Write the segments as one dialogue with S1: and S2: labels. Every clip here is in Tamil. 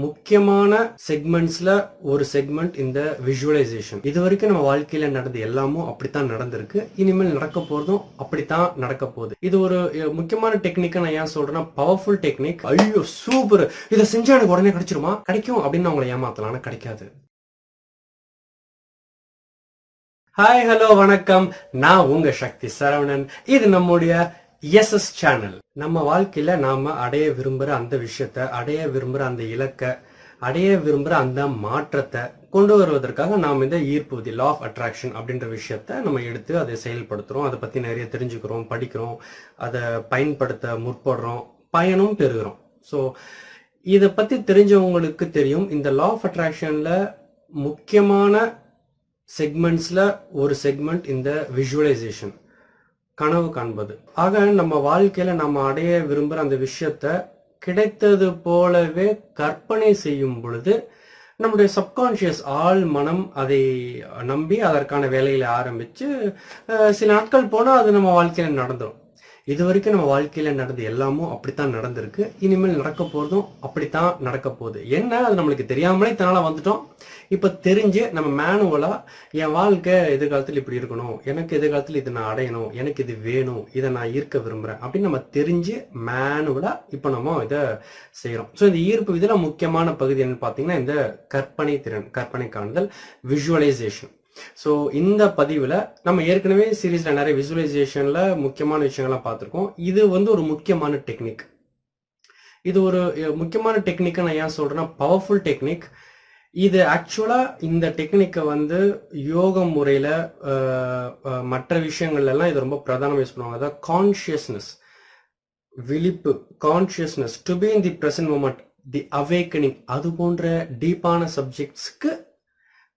S1: முக்கியமான செக்மெண்ட்ஸ்ல ஒரு செக்மெண்ட் இந்த விஷுவலைசேஷன். இது வரைக்கும் நம்ம வாழ்க்கையில நடந்த எல்லாமும் அப்படித்தான் நடந்திருக்கு. இனிமேல் நடக்க போறதும் அப்படித்தான் நடக்க போகுது. இது ஒரு முக்கியமான டெக்னிக். நான் ஏன் சொல்றேன்னா, பவர்ஃபுல் டெக்னிக். ஐயோ சூப்பர், இதை செஞ்சா எனக்கு உடனே கிடைச்சிருமா? கிடைக்கும் அப்படின்னு அவங்களை ஏமாத்தலாம், ஆனா கிடைக்காது. ஹாய், ஹலோ, வணக்கம். நான் உங்க சக்தி சரவணன். இது நம்முடைய எஸ்எஸ் சேனல். நம்ம வாழ்க்கையில நாம அடைய விரும்புற அந்த விஷயத்த, அடைய விரும்புற அந்த இலக்கை, அடைய விரும்புற அந்த மாற்றத்தை கொண்டு வருவதற்காக நாம் இந்த ஈர்ப்பு விதி, லா ஆஃப் அட்ராக்ஷன் அப்படின்ற விஷயத்த நம்ம எடுத்து அதை செயல்படுத்துறோம். அதை பத்தி நிறைய தெரிஞ்சுக்கிறோம், படிக்கிறோம், அதை பயன்படுத்த முற்படுறோம், பயனும் பெறுகிறோம். ஸோ இதை பத்தி தெரிஞ்சவங்களுக்கு தெரியும், இந்த லா ஆஃப் அட்ராக்ஷன்ல முக்கியமான செக்மெண்ட்ஸ்ல ஒரு செக்மெண்ட் இந்த விஷுவலைசேஷன், கனவு காண்பது. ஆக நம்ம வாழ்க்கையில நம்ம அடைய விரும்புற அந்த விஷயத்த கிடைத்தது போலவே கற்பனை செய்யும் பொழுது நம்முடைய சப்கான்ஷியஸ் ஆள் மனம் அதை நம்பி அதற்கான வேலையில ஆரம்பிச்சு சில நாட்கள் போனா அது நம்ம வாழ்க்கையில நடந்துடும். இது வரைக்கும் நம்ம வாழ்க்கையில நடந்த எல்லாமும் அப்படித்தான் நடந்திருக்கு. இனிமேல் நடக்க போறதும் அப்படித்தான் நடக்க போகுது. என்ன, அது நம்மளுக்கு தெரியாமலே தன்னால வந்துட்டோம். இப்ப தெரிஞ்சு நம்ம மேனுவலா என் வாழ்க்கை எதிர்காலத்தில் இப்படி இருக்கணும், எனக்கு எதிர்காலத்தில் இதை நான் அடையணும், எனக்கு இது வேணும், இதை நான் ஈர்க்க விரும்புறேன் அப்படின்னு நம்ம தெரிஞ்சு மேனுவலா இப்ப நம்ம இதை செய்யறோம். ஸோ இந்த ஈர்ப்பு இதுல முக்கியமான பகுதி என்னன்னு பாத்தீங்கன்னா, இந்த கற்பனை திறன், கற்பனை காணுதல், விஷுவலைசேஷன். ஸோ இந்த பதிவில் நம்ம ஏற்கனவே சீரீஸ்ல நிறைய விசுவலைசேஷன்ல முக்கியமான விஷயங்கள்லாம் பார்த்துருக்கோம். இது ஒரு முக்கியமான டெக்னிக். இது ஒரு முக்கியமான டெக்னிக். நான் ஏன் சொல்றேன்னா, பவர்ஃபுல் டெக்னிக். இது ஆக்சுவலா இந்த டெக்னிக்கை யோக முறையில மற்ற விஷயங்கள்ல எல்லாம் இது ரொம்ப பிரதானம் யூஸ் பண்ணுவாங்க. அதாவது கான்சியஸ்னஸ், விழிப்பு, consciousness, to be in the present moment, the awakening, அது போன்ற டீப்பான சப்ஜெக்ட்ஸ்க்கு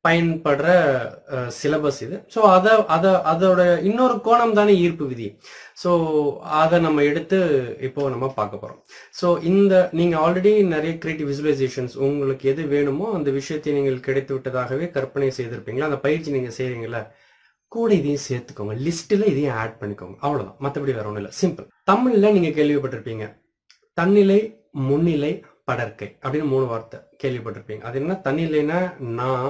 S1: பயன்படுற சிலபஸ் இது. ஸோ அதோட இன்னொரு கோணம் தானே ஈர்ப்பு விதி. ஸோ அதை நம்ம எடுத்து இப்போ நம்ம பார்க்க போறோம். ஸோ நீங்க ஆல்ரெடி நிறைய கிரியேட்டிவ் விசுவலைசேஷன்ஸ், உங்களுக்கு எது வேணுமோ அந்த விஷயத்தை நீங்கள் கிடைத்து விட்டதாகவே கற்பனை செய்திருப்பீங்களா. அந்த பயிற்சி நீங்க செய்றீங்களா, கூட இதையும் சேர்த்துக்கோங்க, லிஸ்ட்ல இதையும் ஆட் பண்ணிக்கோங்க. அவ்வளவுதான், மற்றபடி வேற ஒன்றும் இல்லை, சிம்பிள். தமிழ்ல நீங்க கேள்விப்பட்டிருப்பீங்க, தன்னிலை, முன்னிலை, படற்கை அப்படின்னு 3 வார்த்தை கேள்விப்பட்டிருப்பீங்க. அது என்ன? தன்னிலைனா நான்,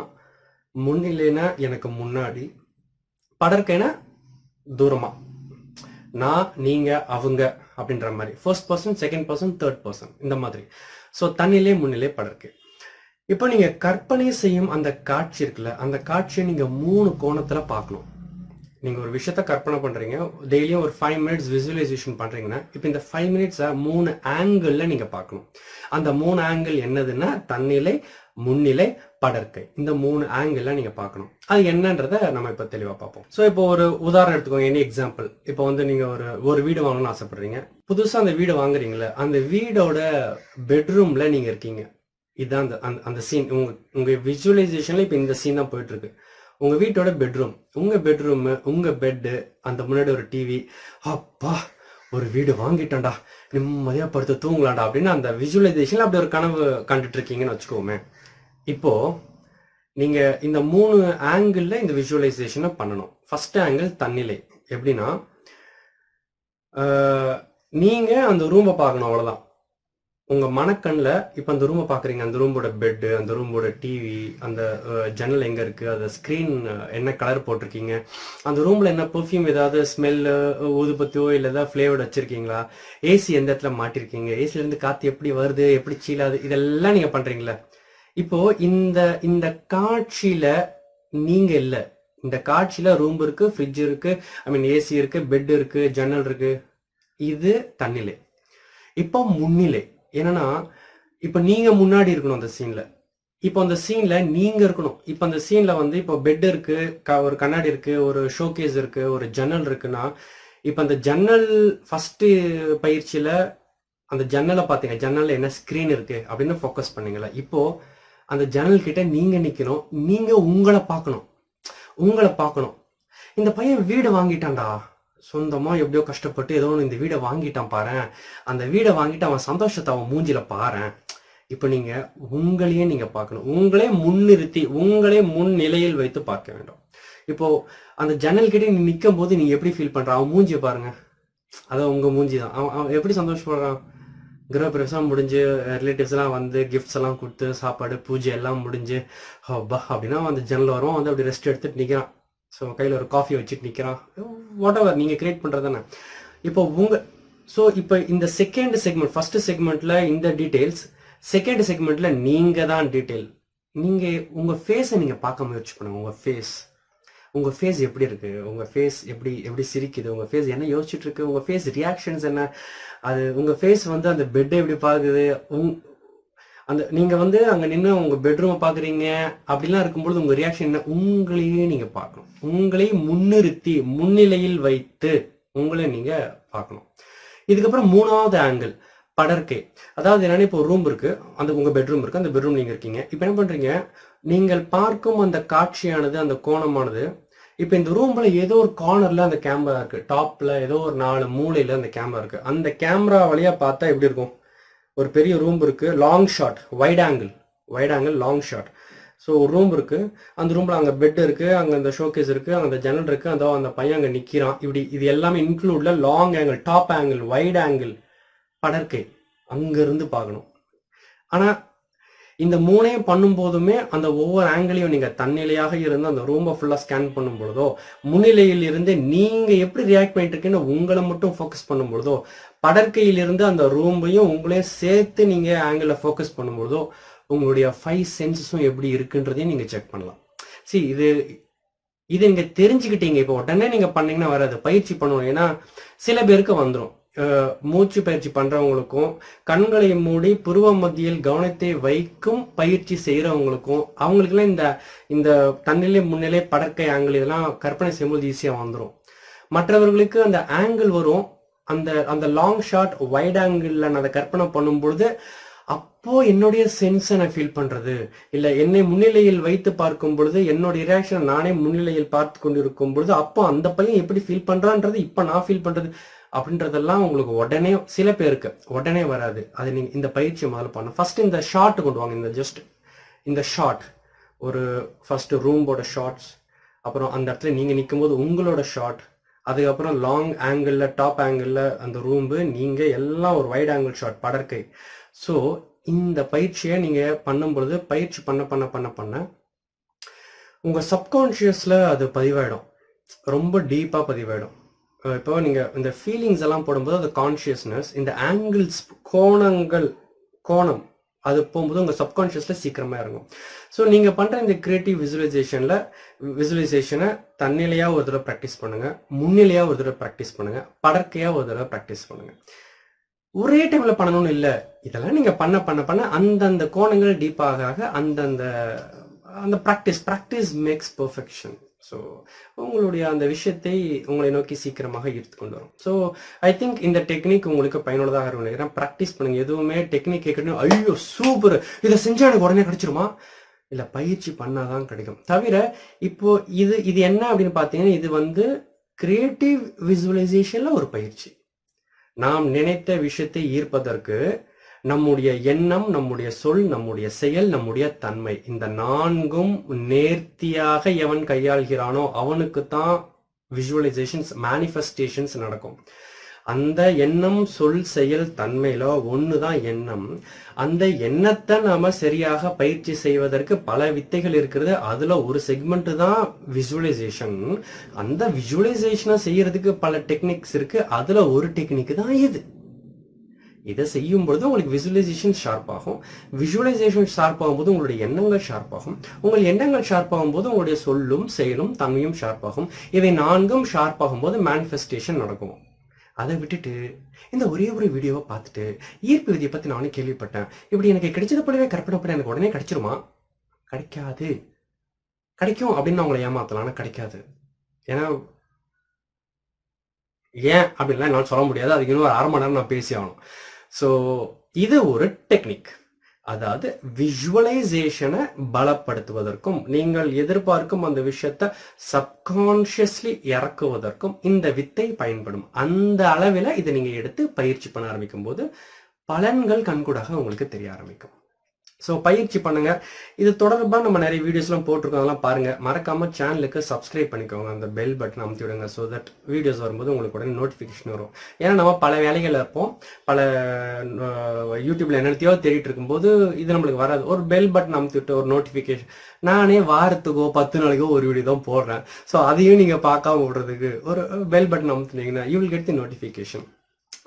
S1: முன்னிலைனா எனக்கு முன்னாடி, படற்கைனா தூரமா, நான், நீங்க, அவங்க அப்படின்ற மாதிரி, first person, second person, third person, இந்த மாதிரி. ஸோ தன்னிலை, முன்னிலை, படற்கை. இப்போ நீங்க கற்பனை செய்யும் அந்த காட்சி இருக்குல்ல, அந்த காட்சியை நீங்க 3 கோணத்துல பார்க்கணும். நீங்க ஒரு விஷயத்த கற்பனை பண்றீங்க, டெய்லியும் ஒரு 5 மினிட்ஸ் விசுவலைசேஷன் பண்றீங்கன்னா, இப்போ இந்த 5 மினிட்ஸை 3 ஆங்கிள் நீங்க பார்க்கணும். அந்த 3 ஆங்கிள் என்னதுன்னா, தன்னிலை, முன்னிலை, படற்கை. இந்த 3 ஆங்கிள் நீங்க பார்க்கணும். அது என்னன்றத நம்ம இப்ப தெளிவா பார்ப்போம். ஸோ இப்போ ஒரு உதாரணம் எடுத்துக்கோங்க, எனி எக்ஸாம்பிள். இப்போ நீங்க ஒரு வீடு வாங்கணும்னு ஆசைப்படுறீங்க. புதுசா அந்த வீடு வாங்குறீங்களே, அந்த வீடோட பெட்ரூம்ல நீங்க இருக்கீங்க. இதுதான் அந்த சீன். உங்க விசுவலைசேஷன்ல இப்ப இந்த சீன் தான் போயிட்டு இருக்கு. உங்க வீட்டோட பெட்ரூம், உங்க பெட்டு, அந்த முன்னாடி ஒரு டிவி. அப்பா, ஒரு வீடு வாங்கிட்டோம்டா, நிம்மதியா படுத்து தூங்கலாம்டா அப்படின்னு அந்த விசுவலைசேஷன்ல அப்படி ஒரு கனவு கண்டுட்டு இருக்கீங்கன்னு வச்சுக்கோமே. இப்போ நீங்க இந்த 3 ஆங்கிள் இந்த விசுவலைசேஷனை பண்ணணும். ஃபர்ஸ்ட் ஆங்கிள் தன்னிலை. எப்படின்னா, நீங்க அந்த ரூமை பார்க்கணும், அவ்வளவுதான். உங்க மனக்கண்ணில் இப்ப அந்த ரூமை பாக்குறீங்க. அந்த ரூமோட பெட்டு, அந்த ரூமோட டிவி, அந்த ஜன்னல் எங்க இருக்கு, அந்த ஸ்கிரீன் என்ன கலர் போட்டிருக்கீங்க, அந்த ரூம்ல என்ன பெர்ஃப்யூம், ஏதாவது ஸ்மெல், ஊதுபத்தியோ இல்ல ஏதாவது ஃபிளேவர் வச்சிருக்கீங்களா, ஏசி எந்த இடத்துல மாட்டிருக்கீங்க, ஏசில இருந்து காத்து எப்படி வருது, எப்படி சீலாது, இதெல்லாம் நீங்க பண்றீங்களா. இப்போ இந்த காட்சியில நீங்க இல்ல. இந்த காட்சியில ரூம் இருக்கு, ஃப்ரிட்ஜ் இருக்கு, ஏசி இருக்கு, பெட் இருக்கு, ஜன்னல் இருக்கு. இது தன்னிலை. இப்போ முன்னிலை என்னன்னா, இப்ப நீங்க முன்னாடி இருக்கணும் அந்த சீன்ல. இப்போ அந்த சீன்ல நீங்க இருக்கணும். இப்ப அந்த சீன்ல இப்போ பெட் இருக்கு, ஒரு கண்ணாடி இருக்கு, ஒரு ஷோகேஸ் இருக்கு, ஒரு ஜன்னல் இருக்குன்னா, இப்ப அந்த ஜன்னல் ஃபர்ஸ்ட் பயிற்சியில அந்த ஜன்னலை பாத்தீங்க, ஜன்னல்ல என்ன ஸ்கிரீன் இருக்கு அப்படின்னு ஃபோக்கஸ் பண்ணீங்களா. இப்போ அந்த ஜன்னல் கிட்ட நீங்க நிக்கணும், நீங்க உங்களை பார்க்கணும். இந்த பையன் வீடு வாங்கிட்டான்டா, சொந்தமா எப்படியோ கஷ்டப்பட்டு ஏதோ இந்த வீடை வாங்கிட்டான் பாரு, அந்த வீடை வாங்கிட்டு அவன் சந்தோஷத்தை அவன் மூஞ்சில பாரு. இப்ப நீங்க உங்களையே நீங்க பார்க்கணும், உங்களே முன்னிறுத்தி, உங்களே முன் நிலையில் வைத்து பார்க்க வேண்டும். இப்போ அந்த ஜன்னல் கிட்ட நீ நிற்கும் போது நீ எப்படி ஃபீல் பண்ற, அவன் மூஞ்சியை பாருங்க, அதான் உங்க மூஞ்சி தான். அவன் எப்படி சந்தோஷப்படுறான், கிரகப்பிரவேசம் முடிஞ்சு ரிலேட்டிவ்ஸ் எல்லாம் வந்து கிஃப்ட்ஸ் எல்லாம் கொடுத்து சாப்பாடு பூஜை எல்லாம் முடிஞ்சு அப்பா அப்படின்னா அந்த ஜன்னல் வரும் வந்து அப்படி ரெஸ்ட் எடுத்துட்டு நிற்கிறான். ஸோ கையில் ஒரு காஃபி வச்சுட்டு நிற்கிறான். வாட் எவர் நீங்கள் கிரியேட் பண்ணுறது தானே. இப்போ இப்போ இந்த செகண்ட் செக்மெண்ட், ஃபர்ஸ்ட் செக்மெண்ட்ல இந்த டீடைல்ஸ், செகண்ட் செக்மெண்ட்ல நீங்க தான் டீடைல். நீங்க உங்க ஃபேஸை நீங்க பார்க்க முயற்சி பண்ணுங்க. உங்க ஃபேஸ் எப்படி இருக்கு, உங்க ஃபேஸ் எப்படி சிரிக்குது, உங்க ஃபேஸ் என்ன யோசிச்சுட்டு இருக்கு, உங்க ஃபேஸ் ரியாக்ஷன்ஸ் என்ன, அது உங்க ஃபேஸ் வந்து அந்த பெட்டை எப்படி பாக்குது, அந்த நீங்க வந்து அங்க நின்று உங்க பெட்ரூம் பாக்குறீங்க அப்படிலாம் இருக்கும்பொழுது உங்க ரியாக்ஷன் என்ன, உங்களையே நீங்க பார்க்கணும். உங்களை முன்னிறுத்தி முன்னிலையில் வைத்து உங்களை நீங்க பார்க்கணும். இதுக்கப்புறம் மூணாவது ஆங்கிள் படர்க்கை. அதாவது என்னன்னா, இப்போ ரூம் இருக்கு, அந்த உங்க பெட்ரூம் இருக்கு, அந்த பெட்ரூம் நீங்க இருக்கீங்க. இப்போ என்ன பண்றீங்க, நீங்கள் பார்க்கும் அந்த காட்சியானது, அந்த கோணமானது, இப்போ இந்த ரூம்ல ஏதோ ஒரு கார்னர்ல அந்த கேமரா இருக்கு, டாப்ல ஏதோ ஒரு 4 மூலையில அந்த கேமரா இருக்கு. அந்த கேமரா வழியா பார்த்தா எப்படி இருக்கும், ஒரு பெரிய ரூம் இருக்கு, long shot, wide angle long shot. So ஒரு ரூம் இருக்கு, அந்த ரூம்ல அங்க பெட் இருக்கு, அங்க அந்த ஷோகேஸ் இருக்கு, அங்க அந்த ஜன்னல் இருக்கு, அந்த பையன் அங்க நிக்கிறான். இப்படி இது எல்லாமே இன்க்ளூட்ல long angle, top angle, wide angle, படர்க்கை, அங்க இருந்து பார்க்கணும். ஆனா இந்த மூணையும் பண்ணும் போதுமே அந்த ஒவ்வொரு ஆங்கிளையும் நீங்க தன்னிலையாக இருந்து அந்த ரூமை ஃபுல்லா ஸ்கேன் பண்ணும் பொழுதோ, முன்னிலையில் இருந்து நீங்க எப்படி ரியாக்ட் பண்ணிட்டு இருக்கீங்கன்னு உங்களை மட்டும் ஃபோக்கஸ் பண்ணும் பொழுதோ, படற்கையிலிருந்து அந்த ரூமையும் உங்களையும் சேர்த்து நீங்க ஆங்கிள ஃபோக்கஸ் பண்ணும் பொழுதோ, உங்களுடைய 5 சென்சஸும் எப்படி இருக்குன்றதையும் நீங்க செக் பண்ணலாம். இது நீங்க தெரிஞ்சுக்கிட்டீங்க. இப்போ உடனே நீங்க பண்ணீங்கன்னா வராது, பயிற்சி பண்ணணும். ஏன்னா சில பேருக்கு வந்துடும். மூச்சு பயிற்சி பண்றவங்களுக்கும், கண்களை மூடி புருவ மத்தியில் கவனத்தை வைக்கும் பயிற்சி செய்யறவங்களுக்கும், அவங்களுக்குலாம் இந்த தன்னிலை முன்னிலை படற்கை ஆங்கிள் இதெல்லாம் கற்பனை செய்யும்போது ஈஸியா வந்துடும். மற்றவர்களுக்கு அந்த ஆங்கிள் வரும், அந்த லாங் ஷாட் வைட் ஆங்கிள் நான் அதை கற்பனை பண்ணும் பொழுது அப்போ என்னுடைய சென்ஸை நான் ஃபீல் பண்றது, இல்ல என்னை முன்னிலையில் வைத்து பார்க்கும் பொழுது என்னுடைய ரியாக்ஷன் நானே முன்னிலையில் பார்த்து கொண்டிருக்கும் பொழுது அப்போ அந்த பையன் எப்படி ஃபீல் பண்றான்றது இப்ப நான் ஃபீல் பண்றது அப்படின்றதெல்லாம் உங்களுக்கு உடனே, சில பேருக்கு உடனே வராது. அது நீங்க இந்த பயிற்சியை முதல்ல பண்ணணும். ஃபர்ஸ்ட் இந்த ஷார்ட் கொண்டு வாங்க, இந்த ஷார்ட், ஒரு ஃபர்ஸ்ட் ரூம்போட ஷார்ட்ஸ், அப்புறம் அந்த இடத்துல நீங்க நிற்கும் போது உங்களோட ஷார்ட், அதுக்கப்புறம் லாங் ஆங்கிள், டாப் ஆங்கிள் அந்த ரூம்பு, நீங்க எல்லாம் ஒரு வைட் ஆங்கிள் ஷாட், படற்கை. ஸோ இந்த பயிற்சியை நீங்க பண்ணும் பொழுது, பயிற்சி பண்ண பண்ண பண்ண பண்ண உங்க சப்கான்ஷியஸ்ல அது பதிவாயிடும், ரொம்ப டீப்பா பதிவாயிடும். இப்போ நீங்க இந்த ஃபீலிங்ஸ் எல்லாம் போடும்போது அது கான்சியஸ்னஸ், இந்த ஆங்கிள்ஸ், கோணம் அது போகும்போது உங்க சப்கான்ஷியஸ்ல சீக்கிரமா இறங்கும். ஸோ நீங்க பண்ற இந்த கிரியேட்டிவ் விசுவலைசேஷனை தன்னிலையா ஒரு தடவை ப்ராக்டிஸ் பண்ணுங்க, முன்னிலையா ஒரு தடவை ப்ராக்டிஸ் பண்ணுங்க, படற்கையா ஒரு தடவை ப்ராக்டிஸ் பண்ணுங்க. ஒரே டைம்ல பண்ணணும்னு இல்லை, இதெல்லாம் நீங்க பண்ண பண்ண பண்ண அந்தந்த கோணங்கள் டீப்பாக அந்த ப்ராக்டிஸ் மேக்ஸ் பெர்ஃபெக்ஷன். ஸோ உங்களுடைய அந்த விஷயத்தை உங்களை நோக்கி சீக்கிரமாக ஈர்த்து கொண்டு வரும். ஸோ ஐ திங்க் இந்த டெக்னிக் உங்களுக்கு பயனுள்ளதாக இருக்கும் நினைக்கிறேன். ப்ராக்டிஸ் பண்ணுங்க. எதுவுமே டெக்னிக் கேட்கணும், ஐயோ சூப்பர் இதை செஞ்சா எனக்கு உடனே கிடைச்சிருமா, இல்லை பயிற்சி பண்ணாதான் கிடைக்கும். தவிர இப்போ இது என்ன அப்படின்னு பார்த்தீங்கன்னா, இது வந்து கிரியேட்டிவ் விசுவலைசேஷன்ல ஒரு பயிற்சி. நாம் நினைத்த விஷயத்தை ஈர்ப்பதற்கு நம்முடைய எண்ணம், நம்முடைய சொல், நம்முடைய செயல், நம்முடைய தன்மை, இந்த 4ம் நேர்த்தியாக எவன் கையாள்கிறானோ அவனுக்கு தான் விசுவலைசேஷன்ஸ், மேனிஃபெஸ்டேஷன்ஸ் நடக்கும். அந்த எண்ணம், சொல், செயல், தன்மையில ஒண்ணுதான் எண்ணம். அந்த எண்ணத்தை நாம சரியாக பயிற்சி செய்வதற்கு பல வித்தைகள் இருக்கிறது. அதுல ஒரு செக்மெண்ட் தான் விசுவலைசேஷன். அந்த விசுவலைசேஷனை செய்யறதுக்கு பல டெக்னிக்ஸ் இருக்கு. அதுல ஒரு டெக்னிக் தான் இது. இதை செய்யும் பொழுது உங்களுக்கு விசுவலைசேஷன் ஷார்ப் ஆகும். விசுவலைசேஷன் ஷார்ப் ஆகும்போது உங்களுடைய எண்ணங்கள் ஷார்ப் ஆகும். உங்கள் எண்ணங்கள் ஷார்ப் ஆகும்போது உங்களுடைய சொல்லும் செயலும் தன்மையும் ஷார்ப் ஆகும். இவை 4ம் ஷார்ப் ஆகும்போது மேனிஃபெஸ்டேஷன் நடக்கும். அதை விட்டுட்டு இந்த ஒரே ஒரு வீடியோவை பார்த்துட்டு ஈர்ப்பு விதியை பத்தி நானே கேள்விப்பட்டேன், இப்படி எனக்கு கிடைச்சது போலவே கற்பனை பண்ண எனக்கு உடனே கிடைச்சிருமா, கிடைக்காது. கிடைக்கும் அப்படின்னு அவங்களை ஏமாத்தலாம், ஆனால் கிடைக்காது. ஏன் அப்படின்லாம் என்னால் சொல்ல முடியாது. அதுக்கு இன்னும் ஒரு 1/2 மணி நேரம் நான் பேசி ஆகணும். ஸோ இது ஒரு டெக்னிக். அதாவது விஷுவலைசேஷனை பலப்படுத்துவதற்கும் நீங்கள் எதிர்பார்க்கும் அந்த விஷயத்தை சப்கான்ஷியஸ்லி இறக்குவதற்கும் இந்த வித்தை பயன்படும். அந்த அளவில் இதை நீங்க எடுத்து பயிற்சி பண்ண ஆரம்பிக்கும் போது பலன்கள் கண்கூடாக உங்களுக்கு தெரிய ஆரம்பிக்கும். ஸோ பயிற்சி பண்ணுங்க. இது தொடர்பாக நம்ம நிறைய வீடியோஸ்லாம் போட்டிருக்கோம், அதெல்லாம் பாருங்க. மறக்காம சேனலுக்கு சப்ஸ்கிரைப் பண்ணிக்கோங்க, அந்த பெல் பட்டன் அமுத்தி விடுங்க. ஸோ தட் வீடியோஸ் வரும்போது உங்களுக்கு உடனே நோட்டிஃபிகேஷன் வரும். ஏன்னா நம்ம பல வேலைகள் இருப்போம், பல யூடியூப்ல என்னத்தையோ தேடிட்டு இருக்கும்போது இது நம்மளுக்கு வராது. ஒரு பெல் பட்டன் அமுத்தி விட்டு ஒரு நோட்டிஃபிகேஷன், நானே வாரத்துக்கோ 10 நாளைக்கோ ஒரு வீடியோ தான் போடுறேன். ஸோ அதையும் நீங்க பார்க்காம விடுறதுக்கு ஒரு பெல் பட்டன் அமுத்துனீங்கன்னா you will get the notification.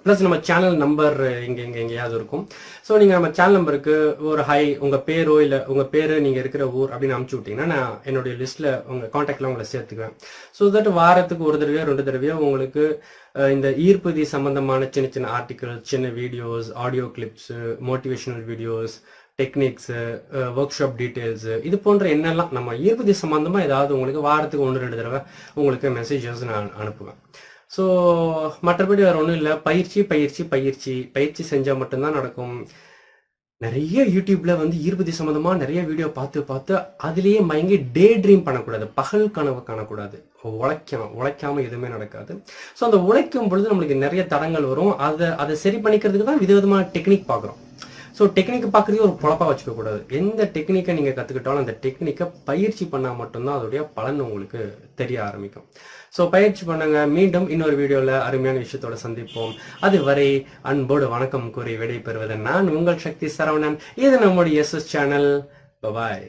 S1: Plus நம்ம சேனல் நம்பர் எங்கேயாவது இருக்கும். ஸோ நீங்கள் நம்ம சேனல் நம்பருக்கு ஒரு ஹை, உங்கள் பேரோ இல்லை உங்கள் பேர் நீங்கள் இருக்கிற ஊர் அப்படின்னு அனுப்பிச்சி விட்டீங்கன்னா நான் என்னுடைய லிஸ்ட்டில் உங்கள் காண்டாக்டில் உங்களை சேர்த்துக்குவேன். ஸோ தட் வாரத்துக்கு ஒரு தடவையோ 2 தடவையோ உங்களுக்கு இந்த ஈர்ப்புதி சம்பந்தமான சின்ன சின்ன ஆர்டிகல்ஸ், சின்ன videos, audio clips, motivational videos, techniques, work shop details, இது போன்ற என்னெல்லாம் நம்ம ஈர்ப்புதி சம்பந்தமாக ஏதாவது உங்களுக்கு வாரத்துக்கு 1-2 தடவை உங்களுக்கு மெசேஜஸ் நான் அனுப்புவேன். ஸோ மற்றபடி வேறு ஒன்றும் இல்லை. பயிற்சி பயிற்சி பயிற்சி பயிற்சி செஞ்சால் மட்டும்தான் நடக்கும். நிறைய யூடியூப்ல வந்து ஈர்ப்புதி சம்மந்தமாக நிறைய வீடியோ பார்த்து அதுலேயே மயங்கி டே ட்ரீம் பண்ணக்கூடாது, பகல் கனவு காணக்கூடாது. உழைக்காம எதுவுமே நடக்காது. ஸோ அந்த உழைக்கும் பொழுது நம்மளுக்கு நிறைய தடங்கள் வரும். அதை சரி பண்ணிக்கிறதுக்கு தான் விதவிதமான டெக்னிக் பார்க்குறோம். ஸோ டெக்னிக் பார்க்குறதே ஒரு பொழப்பா வச்சுக்க கூடாது. எந்த டெக்னிக்கை நீங்கள் கற்றுக்கிட்டாலும் அந்த டெக்னிக்கை பயிற்சி பண்ணால் மட்டும்தான் அதோடைய பலன் உங்களுக்கு தெரிய ஆரம்பிக்கும். ஸோ பயிற்சி பண்ணுங்க. மீண்டும் இன்னொரு வீடியோவில் அருமையான விஷயத்தோட சந்திப்போம். அதுவரை அன்போடு வணக்கம் கூறி விடை பெறுவது நான் உங்கள் சக்தி சரவணன். இது நம்முடைய எஸ்எஸ் சேனல். பாய்.